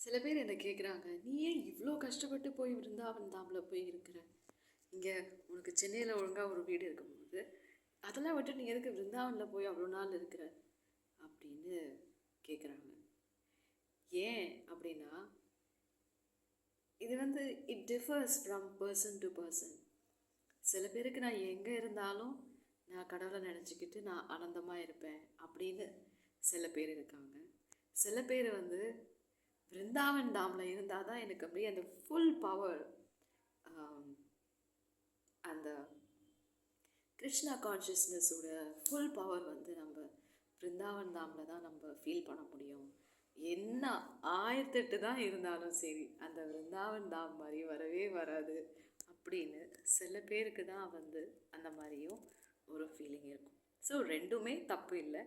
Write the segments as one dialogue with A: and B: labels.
A: சில பேர் என்ன கேட்குறாங்க, நீ ஏன் இவ்வளோ கஷ்டப்பட்டு போய் விருந்தாவன் தாமில் போய் இருக்கிற? இங்கே உனக்கு சென்னையில் ஒழுங்காக ஒரு வீடு இருக்கும்போது அதெல்லாம் விட்டு நீ எதுக்கு விருந்தாவனில் போய் அவ்வளோ நாள் இருக்கிற அப்படின்னு கேட்குறாங்க. ஏன் அப்படின்னா, இது வந்து it differs from person to person. சில பேருக்கு நான் எங்கே இருந்தாலும் நான் கடவுளை நினச்சிக்கிட்டு நான் ஆனந்தமாக இருப்பேன் அப்படின்னு சில பேர் இருக்காங்க. சில பேர் வந்து விருந்தாவன் தாமில் இருந்தால் தான் எனக்கு அப்படியே அந்த ஃபுல் பவர், அந்த கிருஷ்ணா கான்ஷியஸ்னஸோட ஃபுல் பவர் வந்து நம்ம விருந்தாவன் தாமில் தான் நம்ம ஃபீல் பண்ண முடியும். என்ன 1008 தான் இருந்தாலும் சரி, அந்த விருந்தாவன் தாம் மாதிரி வரவே வராது அப்படின்னு சில பேருக்கு தான் வந்து அந்த மாதிரியும் ஒரு ஃபீலிங் இருக்கும். ஸோ ரெண்டுமே தப்பு இல்லை.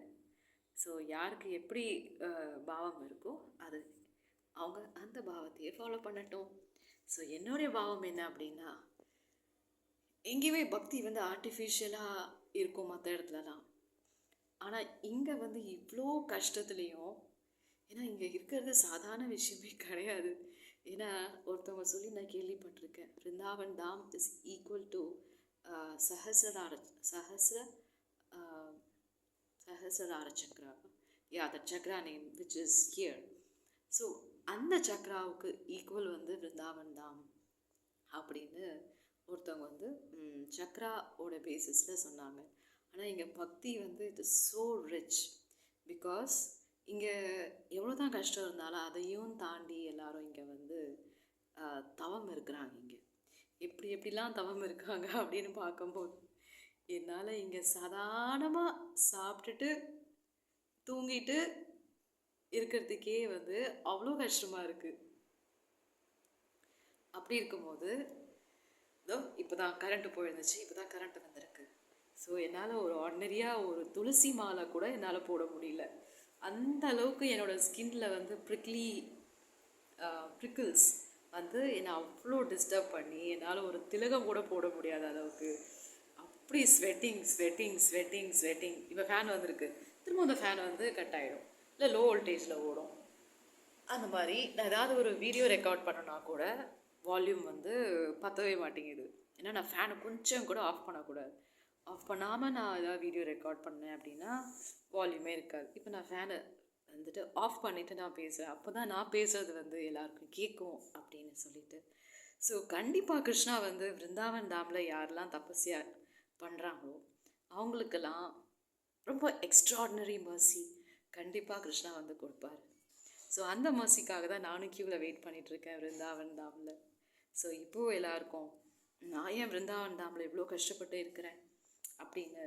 A: ஸோ யாருக்கு எப்படி பாவம் இருக்கோ அது அவங்க அந்த பாவத்தையே ஃபாலோ பண்ணட்டும். ஸோ என்னுடைய பாவம் என்ன அப்படின்னா, எங்கேயுமே பக்தி வந்து ஆர்டிஃபிஷியலாக இருக்கும் மற்ற இடத்துலலாம். ஆனால் இங்கே வந்து இவ்வளோ கஷ்டத்துலேயும், ஏன்னா இங்கே இருக்கிறது சாதாரண விஷயமே கிடையாது. ஏன்னா ஒருத்தவங்க சொல்லி நான் கேள்விப்பட்டிருக்கேன், Vrindavan Dham is equal to Sahasrara chakra. Yeah, the chakra name which is here. So அந்த சக்ராவுக்கு ஈக்குவல் வந்து விருந்தாவன் தாம் அப்படின்னு ஒருத்தவங்க வந்து சக்ராவோட பேசிஸில் சொன்னாங்க. ஆனால் இங்கே பக்தி வந்து it is so rich. Because இங்கே எவ்வளோ தான் கஷ்டம் இருந்தாலும் அதையும் தாண்டி எல்லாரும் இங்கே வந்து தவம் இருக்கிறாங்க. இங்கே எப்படிலாம் தவம் இருக்காங்க அப்படின்னு பார்க்கும்போது என்னால் இங்கே சாதாரணமாக சாப்பிட்டுட்டு தூங்கிட்டு இருக்கிறதுக்கே வந்து அவ்வளோ கஷ்டமாக இருக்குது. அப்படி இருக்கும்போது இதோ இப்போ தான் கரண்ட்டு போயிருந்துச்சு, இப்போ தான் கரண்ட்டு வந்திருக்கு. ஸோ என்னால் ஒரு ஆர்டினரியாக ஒரு துளசி மாலை கூட என்னால் போட முடியல. அந்த அளவுக்கு என்னோடய ஸ்கின்னில் வந்து ப்ரிக்கிள்ஸ் வந்து என்னை அவ்வளோ டிஸ்டர்ப் பண்ணி என்னால் ஒரு திலகம் கூட போட முடியாத அளவுக்கு அப்படி ஸ்வெட்டிங். இப்போ ஃபேன் வந்திருக்கு, திரும்ப அந்த ஃபேன் வந்து கட் ஆகிடும், இல்லை லோ வோல்டேஜில் ஓடும். அந்த மாதிரி நான் ஏதாவது ஒரு வீடியோ ரெக்கார்ட் பண்ணனா கூட வால்யூம் வந்து பற்றவே மாட்டேங்குது. ஏன்னா நான் ஃபேனை கொஞ்சம் கூட ஆஃப் பண்ணக்கூடாது. ஆஃப் பண்ணாமல் நான் ஏதாவது வீடியோ ரெக்கார்ட் பண்ணேன் அப்படின்னா வால்யூமே இருக்காது. இப்போ நான் ஃபேனை வந்துட்டு ஆஃப் பண்ணிவிட்டு நான் பேசுகிறேன், அப்போ தான் நான் பேசுகிறது வந்து எல்லாருக்கும் கேட்கும் அப்படின்னு சொல்லிட்டு. ஸோ கண்டிப்பாக கிருஷ்ணா வந்து விருந்தாவன் தாமில் யாரெல்லாம் தபஸ்யா பண்ணுறாங்களோ அவங்களுக்கெல்லாம் ரொம்ப எக்ஸ்ட்ராடினரி மர்சி கண்டிப்பாக கிருஷ்ணா வந்து கொடுப்பார். ஸோ அந்த மர்சிக்காக தான் நானும் க்யூவில் வெயிட் பண்ணிகிட்ருக்கேன் விருந்தாவன் தாமில். ஸோ இப்போது எல்லாருக்கும் நான் ஏன் விருந்தாவன் தாமில் இவ்வளோ கஷ்டப்பட்டு இருக்கிறேன் அப்படின்னு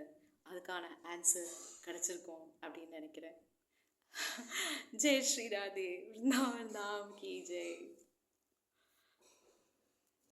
A: அதுக்கான ஆன்சர் கிடச்சிருக்கோம் அப்படின்னு நினைக்கிறேன். ஜெய் ஸ்ரீ ராதே, விருந்தாவன் தாம் கி ஜெய்.